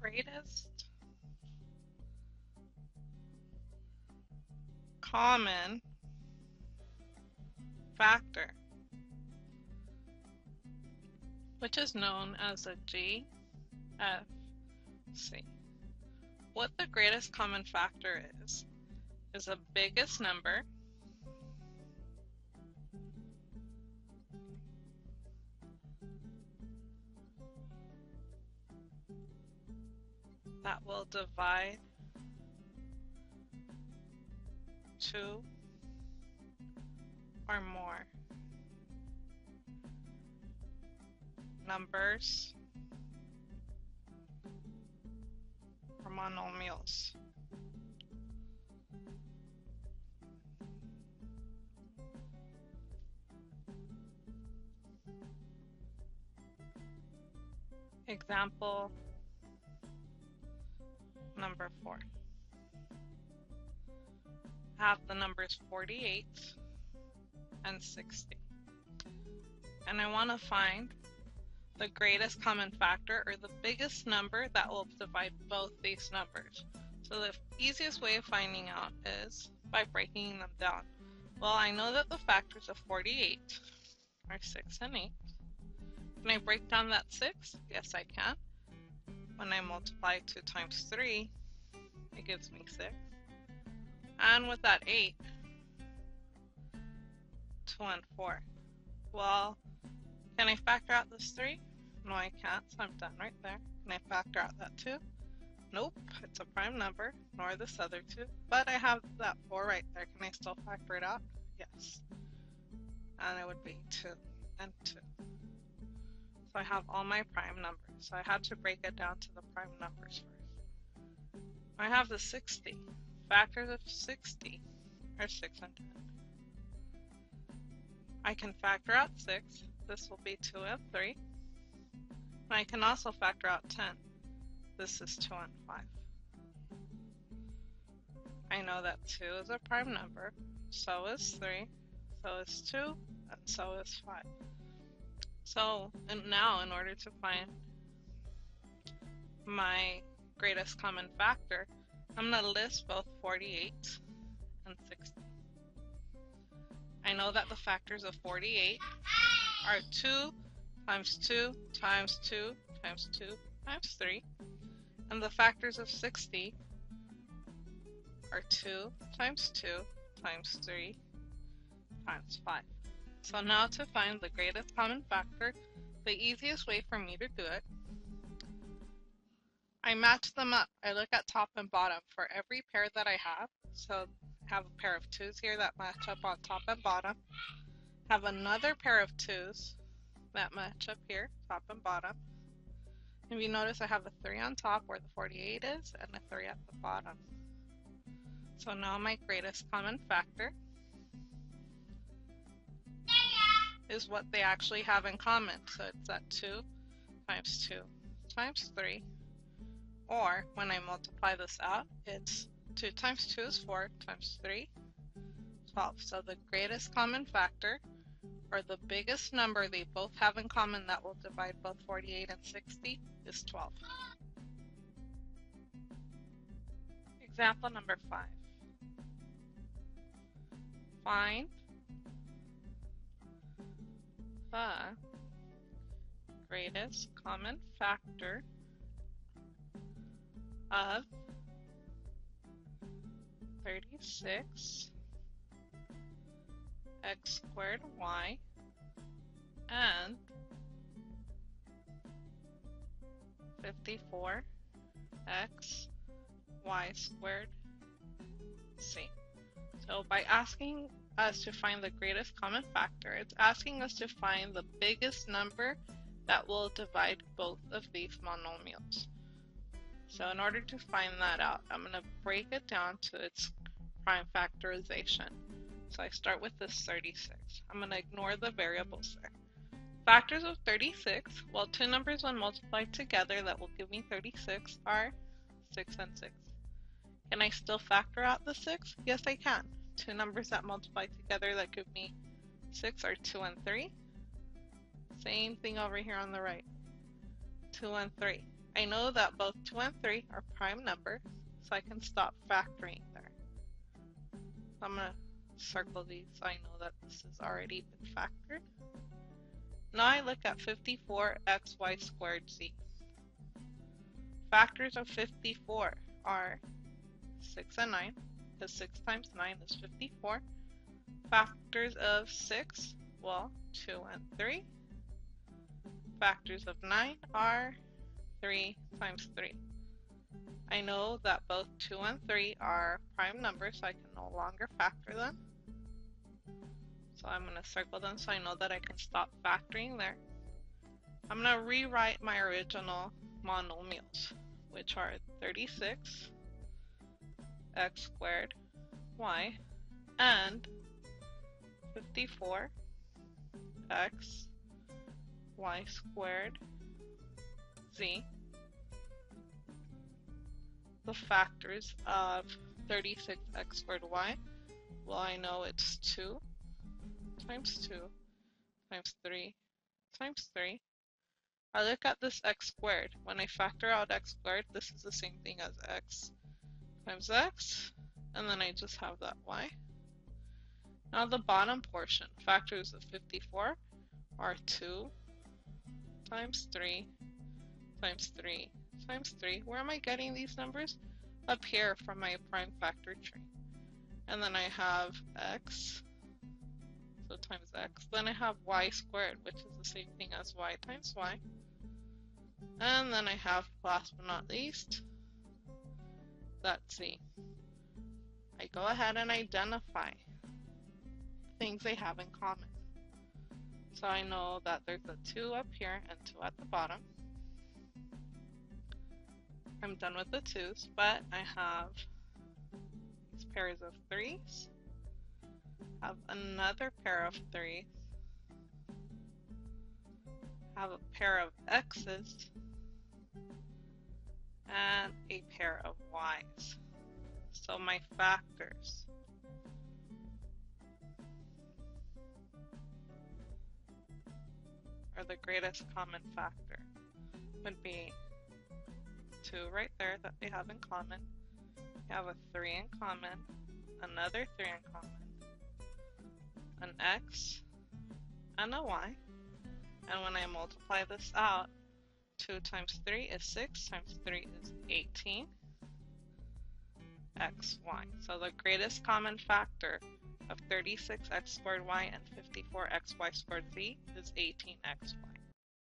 greatest common factor, which is known as a GFC. What the greatest common factor is the biggest number that will divide two or more numbers or monomials. Example number 4. Have the numbers 48 and 60. And I want to find the greatest common factor, or the biggest number that will divide both these numbers. So the easiest way of finding out is by breaking them down. Well, I know that the factors of 48 are 6 and 8. Can I break down that 6? Yes, I can. When I multiply 2 times 3, it gives me 6. And with that 8, 2 and 4. Well, can I factor out this 3? No, I can't, so I'm done right there. Can I factor out that 2? Nope, it's a prime number, nor this other 2. But I have that 4 right there. Can I still factor it out? Yes. And it would be 2 and 2. So I have all my prime numbers. So I had to break it down to the prime numbers first. I have the 60. Factors of 60 are 6 and 10. I can factor out 6. This will be 2 and 3. And I can also factor out 10. This is 2 and 5. I know that 2 is a prime number, so is 3, so is 2, and so is 5. So, and now in order to find my greatest common factor, I'm going to list both 48 and 60. I know that the factors of 48 are 2 times 2 times 2 times 2 times 3. And the factors of 60 are 2 times 2 times 3 times 5. So now to find the greatest common factor, the easiest way for me to do it, I match them up. I look at top and bottom for every pair that I have. So I have a pair of 2's here that match up on top and bottom. Have another pair of 2's that match up here, top and bottom. If you notice, I have a 3 on top where the 48 is and a 3 at the bottom. So now my greatest common factor is what they actually have in common. So it's that 2 times 2 times 3. Or when I multiply this out, it's 2 times 2 is 4 times 3, 12. So the greatest common factor, or the biggest number they both have in common that will divide both 48 and 60, is 12. Example number 5. Find the greatest common factor of 36 x squared y and 54 x y squared c. So by asking us to find the greatest common factor, it's asking us to find the biggest number that will divide both of these monomials. So in order to find that out, I'm going to break it down to its prime factorization. So I start with this 36. I'm going to ignore the variables there. Factors of 36, well, two numbers when multiplied together that will give me 36 are 6 and 6. Can I still factor out the 6? Yes, I can. Two numbers that multiply together that give me 6 are 2 and 3. Same thing over here on the right. 2 and 3. I know that both 2 and 3 are prime numbers, so I can stop factoring there. I'm going to circle these so I know that this has already been factored. Now I look at 54xy squared z. Factors of 54 are 6 and 9, because 6 times 9 is 54. Factors of 6, well, 2 and 3. Factors of 9 are 3 times 3. I know that both 2 and 3 are prime numbers, so I can no longer factor them. So I'm going to circle them so I know that I can stop factoring there. I'm going to rewrite my original monomials, which are 36 x squared y and 54 x y squared z. The factors of 36x squared y, well, I know it's 2 times 2 times 3 times 3. I look at this x squared. When I factor out x squared, this is the same thing as x times x, and then I just have that y. Now the bottom portion, factors of 54 are 2 times 3 times 3 times 3. Where am I getting these numbers? Up here from my prime factor tree. And then I have x, so times x. Then I have y squared, which is the same thing as y times y. And then I have, last but not least, that's z. I go ahead and identify things they have in common. So I know that there's a 2 up here and 2 at the bottom. I'm done with the 2's, but I have these pairs of 3's, have another pair of 3's, have a pair of x's, and a pair of y's. So my factors or the greatest common factor would be 2 right there that they have in common. You have a 3 in common, another 3 in common, an x, and a y. And when I multiply this out, 2 times 3 is 6, times 3 is 18, xy. So the greatest common factor of 36x squared y and 54xy squared z is 18xy.